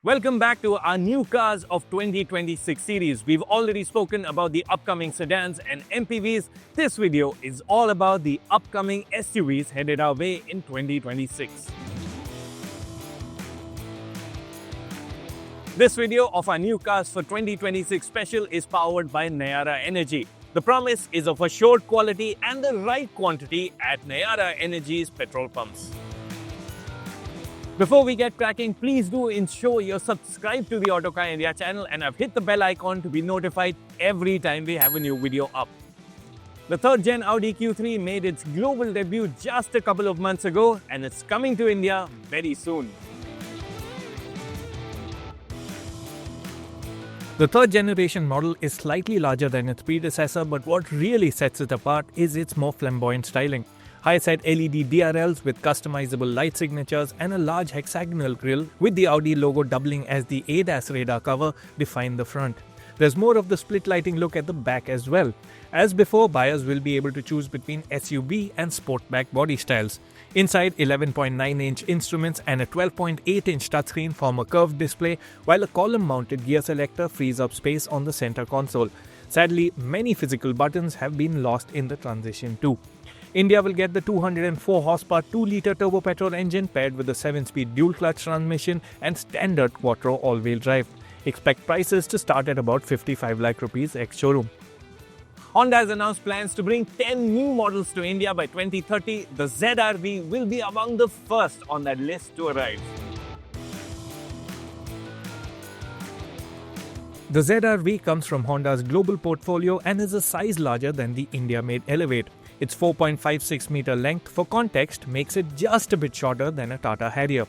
Welcome back to our new cars of 2026 series. We've already spoken about the upcoming sedans and MPVs. This video is all about the upcoming SUVs headed our way in 2026. This video of our new cars for 2026 special is powered by Nayara Energy. The promise is of assured quality and the right quantity at Nayara Energy's petrol pumps. Before we get cracking, please do ensure you're subscribed to the Autocar India channel and have hit the bell icon to be notified every time we have a new video up. The third gen Audi Q3 made its global debut just a couple of months ago and it's coming to India very soon. The third generation model is slightly larger than its predecessor, but what really sets it apart is its more flamboyant styling. High-side LED DRLs with customizable light signatures and a large hexagonal grille with the Audi logo doubling as the ADAS radar cover define the front. There's more of the split lighting look at the back as well. As before, buyers will be able to choose between SUV and sportback body styles. Inside, 11.9-inch instruments and a 12.8-inch touchscreen form a curved display, while a column-mounted gear selector frees up space on the center console. Sadly, many physical buttons have been lost in the transition too. India will get the 204 horsepower 2-litre turbo petrol engine paired with a 7-speed dual-clutch transmission and standard quattro all-wheel drive. Expect prices to start at about 55 lakh rupees ex-showroom. Honda has announced plans to bring 10 new models to India by 2030. The ZR-V will be among the first on that list to arrive. The ZR-V comes from Honda's global portfolio and is a size larger than the India-made Elevate. Its 4.56 meter length, for context, makes it just a bit shorter than a Tata Harrier.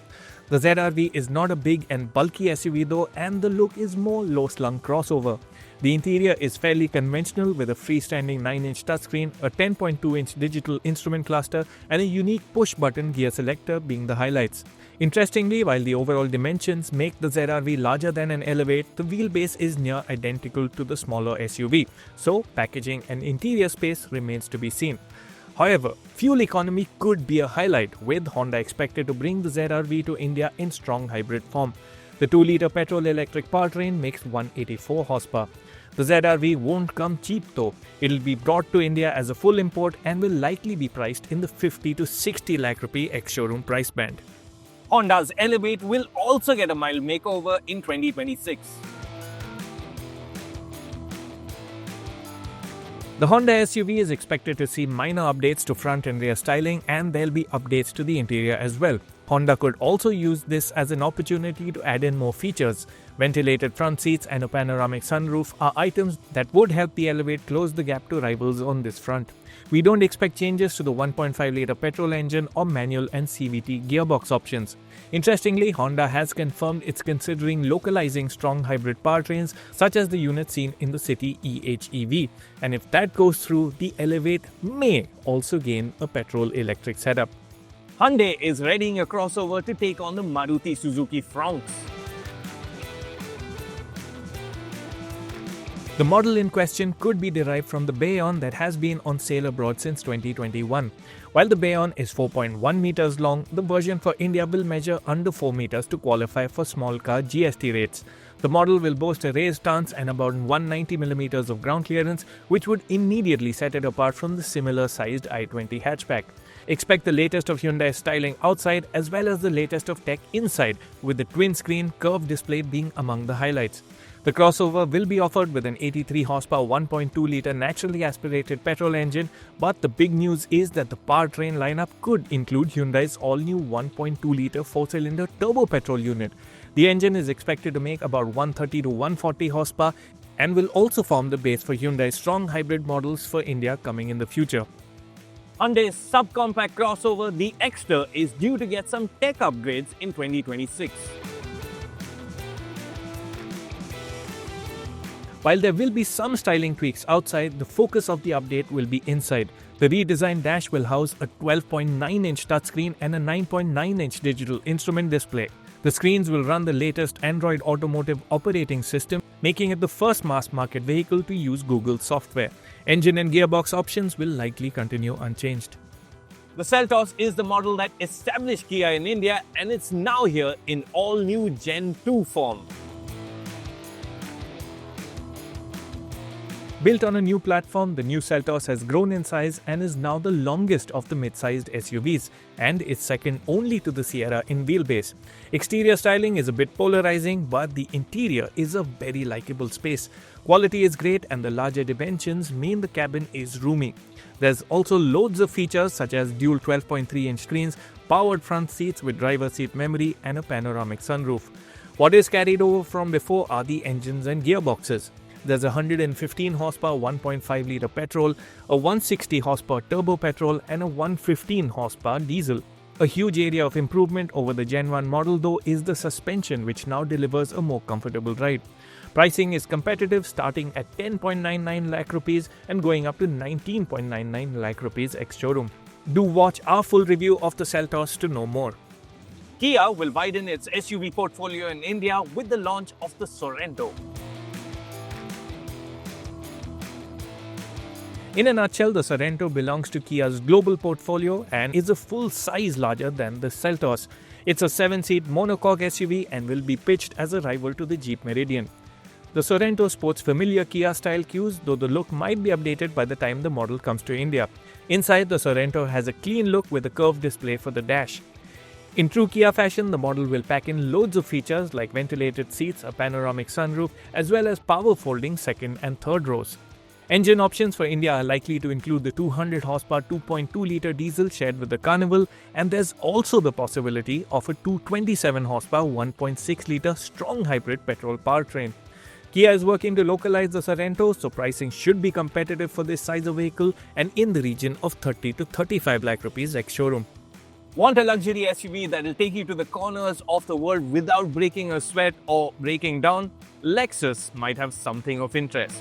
The ZR-V is not a big and bulky SUV though, and the look is more low-slung crossover. The interior is fairly conventional with a freestanding 9-inch touchscreen, a 10.2-inch digital instrument cluster, and a unique push-button gear selector being the highlights. Interestingly, while the overall dimensions make the ZR-V larger than an Elevate, the wheelbase is near identical to the smaller SUV, so packaging and interior space remains to be seen. However, fuel economy could be a highlight, with Honda expected to bring the ZR-V to India in strong hybrid form. The 2-litre petrol-electric powertrain makes 184 horsepower. The ZR-V won't come cheap though. It'll be brought to India as a full import and will likely be priced in the 50 to 60 lakh rupee ex-showroom price band. Honda's Elevate will also get a mild makeover in 2026. The Honda SUV is expected to see minor updates to front and rear styling, and there'll be updates to the interior as well. Honda could also use this as an opportunity to add in more features. Ventilated front seats and a panoramic sunroof are items that would help the Elevate close the gap to rivals on this front. We don't expect changes to the 1.5-litre petrol engine or manual and CVT gearbox options. Interestingly, Honda has confirmed it's considering localizing strong hybrid powertrains such as the unit seen in the City EHEV. And if that goes through, the Elevate may also gain a petrol-electric setup. Hyundai is readying a crossover to take on the Maruti Suzuki Fronx. The model in question could be derived from the Bayon that has been on sale abroad since 2021. While the Bayon is 4.1 meters long, the version for India will measure under 4 meters to qualify for small car GST rates. The model will boast a raised stance and about 190 millimeters of ground clearance, which would immediately set it apart from the similar-sized i20 hatchback. Expect the latest of Hyundai styling outside as well as the latest of tech inside, with the twin-screen curved display being among the highlights. The crossover will be offered with an 83 horsepower 1.2-litre naturally aspirated petrol engine, but the big news is that the powertrain lineup could include Hyundai's all-new 1.2-litre 4-cylinder turbo petrol unit. The engine is expected to make about 130 to 140 horsepower and will also form the base for Hyundai's strong hybrid models for India coming in the future. Hyundai's subcompact crossover, the Exter, is due to get some tech upgrades in 2026. While there will be some styling tweaks outside, the focus of the update will be inside. The redesigned dash will house a 12.9-inch touchscreen and a 9.9-inch digital instrument display. The screens will run the latest Android Automotive operating system, making it the first mass-market vehicle to use Google software. Engine and gearbox options will likely continue unchanged. The Seltos is the model that established Kia in India, and it's now here in all-new Gen 2 form. Built on a new platform, the new Seltos has grown in size and is now the longest of the mid-sized SUVs, and is second only to the Sierra in wheelbase. Exterior styling is a bit polarizing, but the interior is a very likable space. Quality is great, and the larger dimensions mean the cabin is roomy. There's also loads of features such as dual 12.3-inch screens, powered front seats with driver seat memory, and a panoramic sunroof. What is carried over from before are the engines and gearboxes. There's a 115 horsepower 1.5 litre petrol, a 160 horsepower turbo petrol, and a 115 horsepower diesel. A huge area of improvement over the Gen 1 model though is the suspension, which now delivers a more comfortable ride. Pricing is competitive, starting at 10.99 lakh rupees and going up to 19.99 lakh rupees ex-showroom. Do watch our full review of the Seltos to know more. Kia will widen its SUV portfolio in India with the launch of the Sorento. In a nutshell, the Sorento belongs to Kia's global portfolio and is a full size larger than the Seltos. It's a 7-seat monocoque SUV and will be pitched as a rival to the Jeep Meridian. The Sorento sports familiar Kia style cues, though the look might be updated by the time the model comes to India. Inside, the Sorento has a clean look with a curved display for the dash. In true Kia fashion, the model will pack in loads of features like ventilated seats, a panoramic sunroof, as well as power folding second and third rows. Engine options for India are likely to include the 200 horsepower 2.2-litre diesel shared with the Carnival, and there's also the possibility of a 227 horsepower 1.6-litre strong hybrid petrol powertrain. Kia is working to localize the Sorento, so pricing should be competitive for this size of vehicle and in the region of 30 to 35 lakh rupees ex-showroom. Want a luxury SUV that will take you to the corners of the world without breaking a sweat or breaking down? Lexus might have something of interest.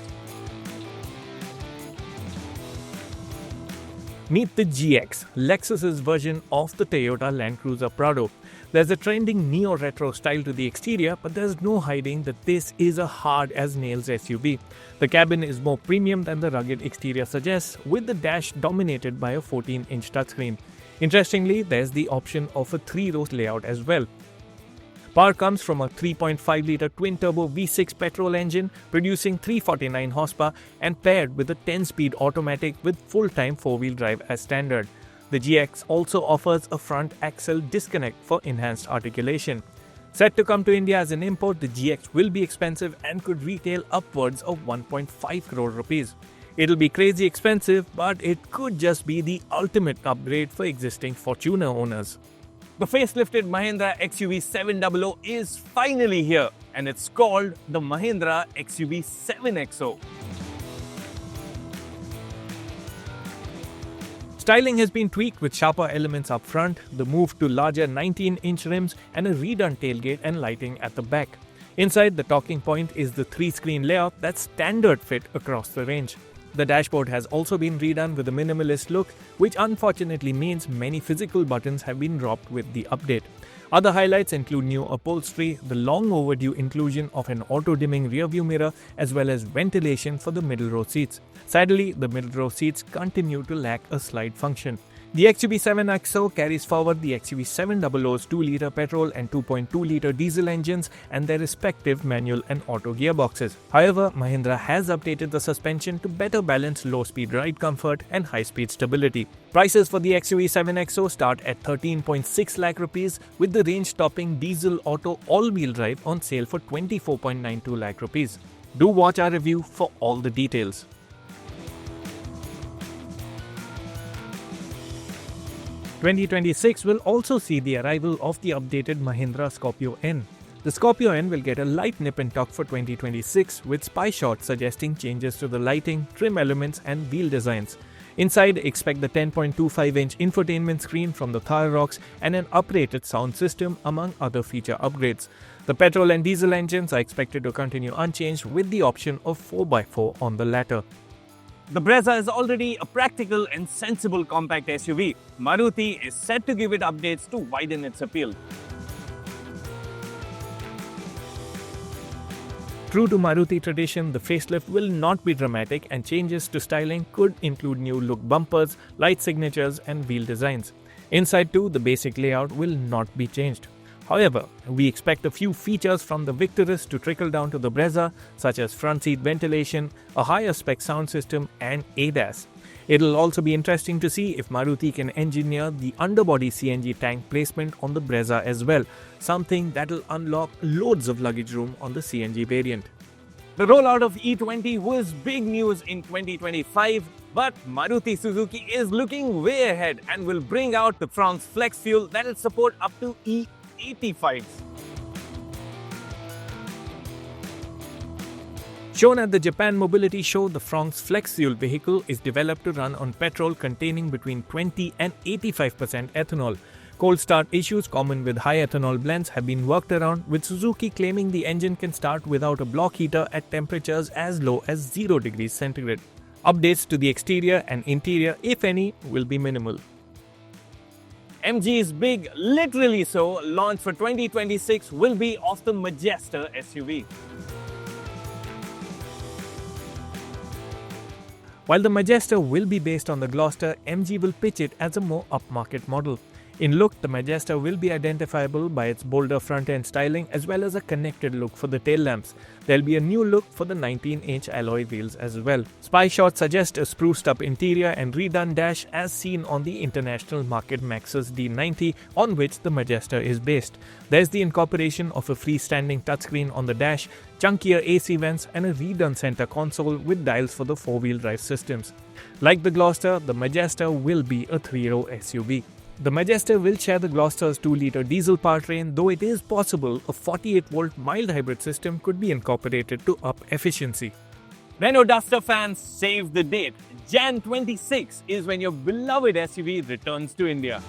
Meet the GX, Lexus's version of the Toyota Land Cruiser Prado. There's a trending neo-retro style to the exterior, but there's no hiding that this is a hard-as-nails SUV. The cabin is more premium than the rugged exterior suggests, with the dash dominated by a 14-inch touchscreen. Interestingly, there's the option of a 3-row layout as well. Power comes from a 3.5-litre twin-turbo V6 petrol engine producing 349 horsepower and paired with a 10-speed automatic with full-time 4-wheel drive as standard. The GX also offers a front axle disconnect for enhanced articulation. Set to come to India as an import, the GX will be expensive and could retail upwards of 1.5 crore rupees. It'll be crazy expensive, but it could just be the ultimate upgrade for existing Fortuner owners. The facelifted Mahindra XUV 700 is finally here, and it's called the Mahindra XUV 7XO. Styling has been tweaked with sharper elements up front, the move to larger 19-inch rims, and a redone tailgate and lighting at the back. Inside, the talking point is the 3-screen layout that's standard fit across the range. The dashboard has also been redone with a minimalist look, which unfortunately means many physical buttons have been dropped with the update. Other highlights include new upholstery, the long overdue inclusion of an auto-dimming rearview mirror, as well as ventilation for the middle row seats. Sadly, the middle row seats continue to lack a slide function. The XUV 7XO carries forward the XUV 700's 2-litre petrol and 2.2-litre diesel engines and their respective manual and auto gearboxes. However, Mahindra has updated the suspension to better balance low-speed ride comfort and high-speed stability. Prices for the XUV 7XO start at 13.6 lakh rupees, with the range-topping diesel auto all-wheel drive on sale for 24.92 lakh rupees. Do watch our review for all the details. 2026 will also see the arrival of the updated Mahindra Scorpio N. The Scorpio N will get a light nip and tuck for 2026, with spy shots suggesting changes to the lighting, trim elements and wheel designs. Inside, expect the 10.25-inch infotainment screen from the Thar Rocks and an uprated sound system, among other feature upgrades. The petrol and diesel engines are expected to continue unchanged, with the option of 4x4 on the latter. The Brezza is already a practical and sensible compact SUV. Maruti is set to give it updates to widen its appeal. True to Maruti tradition, the facelift will not be dramatic and changes to styling could include new look bumpers, light signatures and wheel designs. Inside too, the basic layout will not be changed. However, we expect a few features from the Victoris to trickle down to the Brezza, such as front seat ventilation, a higher spec sound system and ADAS. It'll also be interesting to see if Maruti can engineer the underbody CNG tank placement on the Brezza as well, something that'll unlock loads of luggage room on the CNG variant. The rollout of E20 was big news in 2025, but Maruti Suzuki is looking way ahead and will bring out the Fronx Flex Fuel that'll support up to E85s. Shown at the Japan Mobility Show, the Fronx Flex Fuel vehicle is developed to run on petrol containing between 20 and 85% ethanol. Cold start issues common with high ethanol blends have been worked around, with Suzuki claiming the engine can start without a block heater at temperatures as low as 0 degrees centigrade. Updates to the exterior and interior, if any, will be minimal. MG's big, literally so, launch for 2026 will be of the Majestor SUV. While the Majestor will be based on the Gloster, MG will pitch it as a more upmarket model. In look, the Majestor will be identifiable by its bolder front-end styling as well as a connected look for the tail lamps. There'll be a new look for the 19-inch alloy wheels as well. Spy shots suggest a spruced-up interior and redone dash as seen on the international market Maxus D90, on which the Majestor is based. There's the incorporation of a freestanding touchscreen on the dash, chunkier AC vents and a redone center console with dials for the four-wheel drive systems. Like the Gloster, the Majestor will be a three-row SUV. The Majestor will share the Gloster's 2-litre diesel powertrain, though it is possible a 48-volt mild hybrid system could be incorporated to up efficiency. Renault Duster fans, save the date. Jan 26 is when your beloved SUV returns to India.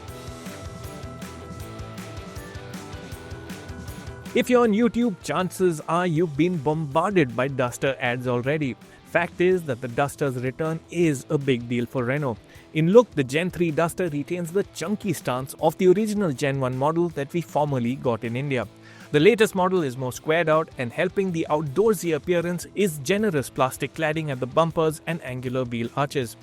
If you're on YouTube, chances are you've been bombarded by Duster ads already. Fact is that the Duster's return is a big deal for Renault. In look, the Gen 3 Duster retains the chunky stance of the original Gen 1 model that we formerly got in India. The latest model is more squared out, and helping the outdoorsy appearance is generous plastic cladding at the bumpers and angular wheel arches.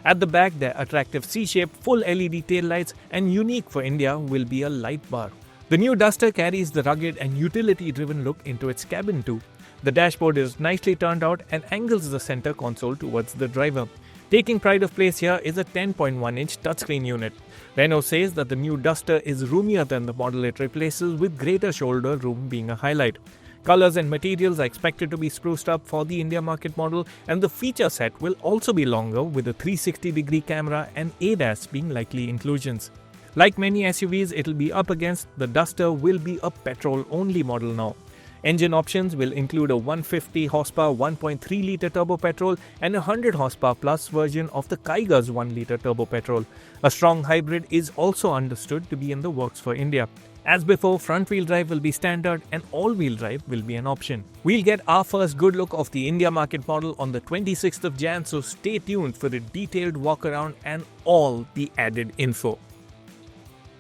At the back, their attractive C-shaped full LED taillights, and unique for India will be a light bar. The new Duster carries the rugged and utility-driven look into its cabin too. The dashboard is nicely turned out and angles the center console towards the driver. Taking pride of place here is a 10.1-inch touchscreen unit. Renault says that the new Duster is roomier than the model it replaces, with greater shoulder room being a highlight. Colors and materials are expected to be spruced up for the India market model, and the feature set will also be longer, with a 360-degree camera and ADAS being likely inclusions. Like many SUVs it'll be up against, the Duster will be a petrol-only model now. Engine options will include a 150 horsepower 1.3-litre turbo petrol and a 100 horsepower plus version of the Kaiga's 1-litre turbo petrol. A strong hybrid is also understood to be in the works for India. As before, front-wheel drive will be standard and all-wheel drive will be an option. We'll get our first good look of the India market model on the 26th of Jan, so stay tuned for a detailed walk-around and all the added info.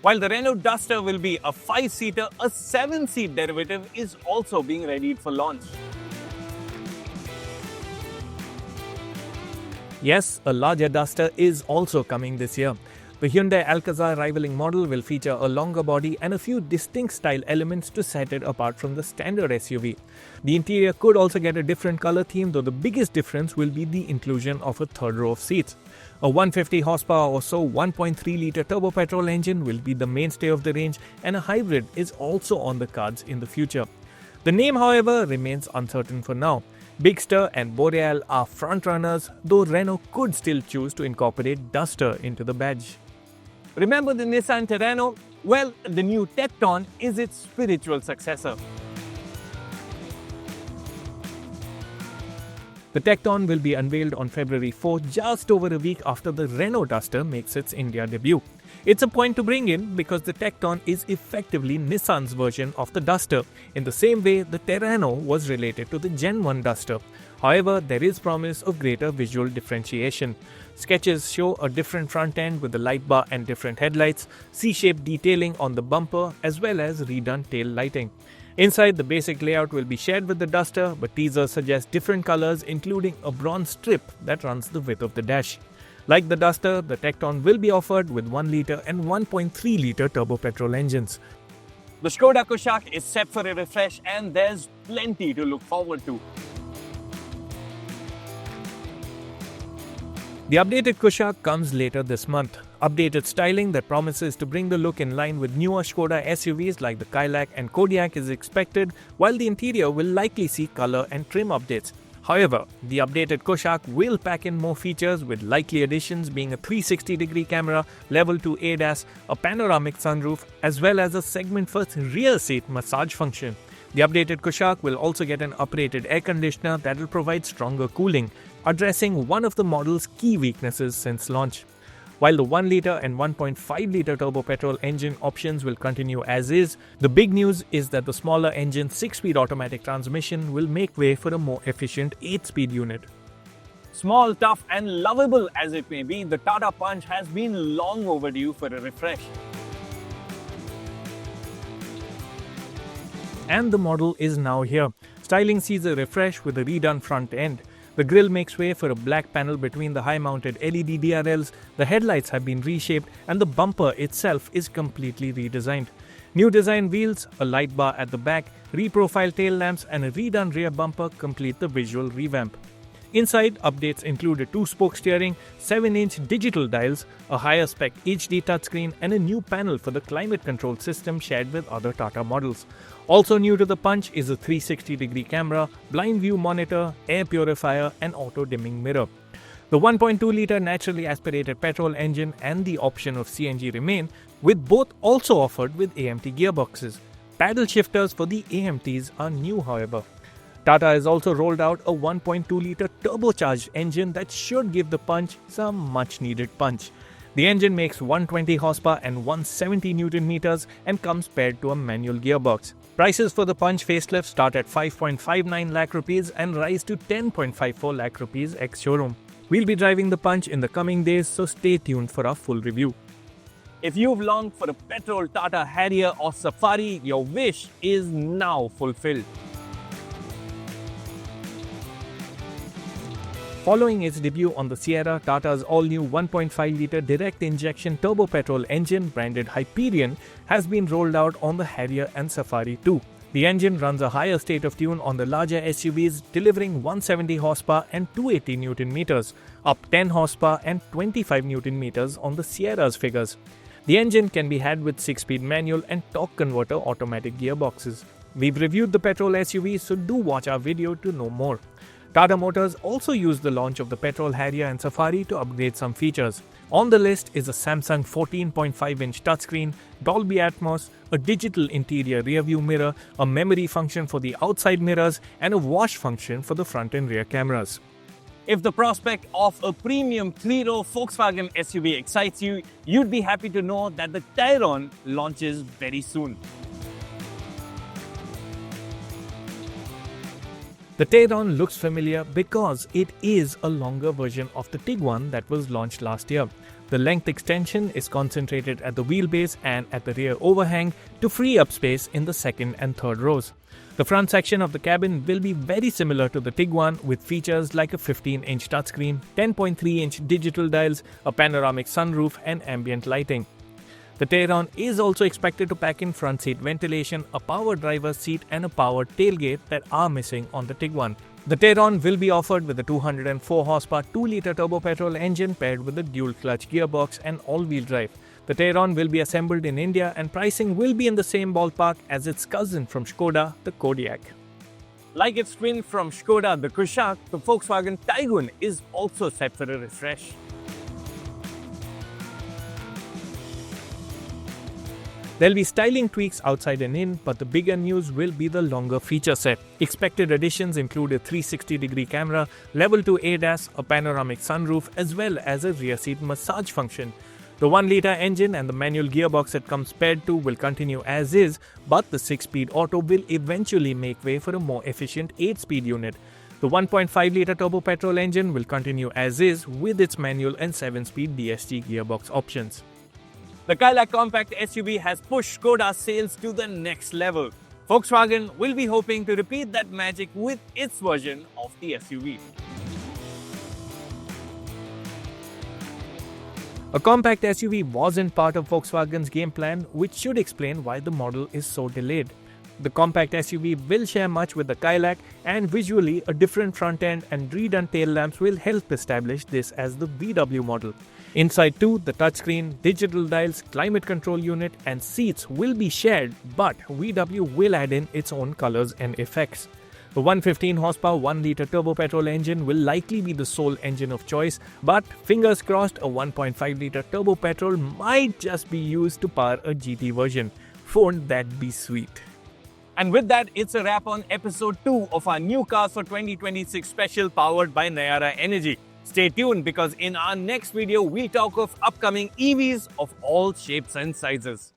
While the Renault Duster will be a 5-seater, a 7-seat derivative is also being readied for launch. Yes, a larger Duster is also coming this year. The Hyundai Alcazar rivaling model will feature a longer body and a few distinct style elements to set it apart from the standard SUV. The interior could also get a different color theme, though the biggest difference will be the inclusion of a third row of seats. A 150 horsepower or so 1.3-litre turbo petrol engine will be the mainstay of the range, and a hybrid is also on the cards in the future. The name, however, remains uncertain for now. Bigster and Boreal are frontrunners, though Renault could still choose to incorporate Duster into the badge. Remember the Nissan Tekton? Well, the new Tekton is its spiritual successor. The Tekton will be unveiled on February 4, just over a week after the Renault Duster makes its India debut. It's a point to bring in because the Tekton is effectively Nissan's version of the Duster, in the same way the Terrano was related to the Gen 1 Duster. However, there is promise of greater visual differentiation. Sketches show a different front end with a light bar and different headlights, C-shaped detailing on the bumper, as well as redone tail lighting. Inside, the basic layout will be shared with the Duster, but teasers suggest different colors, including a bronze strip that runs the width of the dash. Like the Duster, the Tekton will be offered with 1 litre and 1.3 litre turbo petrol engines. The Skoda Kushaq is set for a refresh, and there's plenty to look forward to. The updated Kushaq comes later this month. Updated styling that promises to bring the look in line with newer Skoda SUVs like the Kayak and Kodiaq is expected, while the interior will likely see color and trim updates. However, the updated Kushaq will pack in more features, with likely additions being a 360-degree camera, level 2 ADAS, a panoramic sunroof, as well as a segment-first rear seat massage function. The updated Kushaq will also get an uprated air conditioner that will provide stronger cooling, addressing one of the model's key weaknesses since launch. While the 1 litre and 1.5 litre turbo petrol engine options will continue as is, the big news is that the smaller engine 6-speed automatic transmission will make way for a more efficient 8-speed unit. Small, tough and lovable as it may be, the Tata Punch has been long overdue for a refresh. And the model is now here. Styling sees a refresh with a redone front end. The grille makes way for a black panel between the high-mounted LED DRLs, the headlights have been reshaped, and the bumper itself is completely redesigned. New design wheels, a light bar at the back, reprofiled tail lamps, and a redone rear bumper complete the visual revamp. Inside, updates include a 2-spoke steering, 7-inch digital dials, a higher-spec HD touchscreen, and a new panel for the climate control system shared with other Tata models. Also new to the Punch is a 360-degree camera, blind view monitor, air purifier, and auto-dimming mirror. The 1.2-litre naturally aspirated petrol engine and the option of CNG remain, with both also offered with AMT gearboxes. Paddle shifters for the AMTs are new, however. Tata has also rolled out a 1.2-litre turbocharged engine that should give the Punch some much-needed punch. The engine makes 120 horsepower and 170 Newton meters and comes paired to a manual gearbox. Prices for the Punch facelift start at 5.59 lakh rupees and rise to 10.54 lakh rupees ex-showroom. We'll be driving the Punch in the coming days, so stay tuned for our full review. If you've longed for a petrol Tata Harrier or Safari, your wish is now fulfilled. Following its debut on the Sierra, Tata's all-new 1.5-litre direct-injection turbo petrol engine branded Hyperion has been rolled out on the Harrier and Safari too. The engine runs a higher state of tune on the larger SUVs, delivering 170 horsepower and 280 Newton meters, up 10 horsepower and 25 Newton meters on the Sierra's figures. The engine can be had with 6-speed manual and torque converter automatic gearboxes. We've reviewed the petrol SUV, so do watch our video to know more. Tata Motors also used the launch of the Petrol Harrier and Safari to upgrade some features. On the list is a Samsung 14.5-inch touchscreen, Dolby Atmos, a digital interior rearview mirror, a memory function for the outside mirrors, and a wash function for the front and rear cameras. If the prospect of a premium 3-row Volkswagen SUV excites you, you'd be happy to know that the Tayron launches very soon. The Tayron looks familiar because it is a longer version of the Tiguan that was launched last year. The length extension is concentrated at the wheelbase and at the rear overhang to free up space in the second and third rows. The front section of the cabin will be very similar to the Tiguan, with features like a 15-inch touchscreen, 10.3-inch digital dials, a panoramic sunroof, and ambient lighting. The Tayron is also expected to pack in front seat ventilation, a power driver's seat, and a powered tailgate that are missing on the Tiguan. The Tayron will be offered with a 204 horsepower 2-litre turbo petrol engine paired with a dual clutch gearbox and all-wheel drive. The Tayron will be assembled in India, and pricing will be in the same ballpark as its cousin from Skoda, the Kodiaq. Like its twin from Skoda, the Kushaq, the Volkswagen Taigun is also set for a refresh. There'll be styling tweaks outside and in, but the bigger news will be the longer feature set. Expected additions include a 360-degree camera, level 2 ADAS, a panoramic sunroof, as well as a rear seat massage function. The 1-litre engine and the manual gearbox it comes paired to will continue as is, but the 6-speed auto will eventually make way for a more efficient 8-speed unit. The 1.5-litre turbo petrol engine will continue as is with its manual and 7-speed DSG gearbox options. The Kayak compact SUV has pushed Skoda's sales to the next level. Volkswagen will be hoping to repeat that magic with its version of the SUV. A compact SUV wasn't part of Volkswagen's game plan, which should explain why the model is so delayed. The compact SUV will share much with the Kaylac, and visually a different front end and redone tail lamps will help establish this as the VW model. Inside too, the touchscreen, digital dials, climate control unit and seats will be shared, but VW will add in its own colors and effects. The 115 horsepower 1-litre turbo petrol engine will likely be the sole engine of choice, but fingers crossed a 1.5-litre turbo petrol might just be used to power a GT version. Won't that be sweet? And with that, it's a wrap on episode 2 of our new Cars for 2026 special powered by Nayara Energy. Stay tuned because in our next video, we'll talk of upcoming EVs of all shapes and sizes.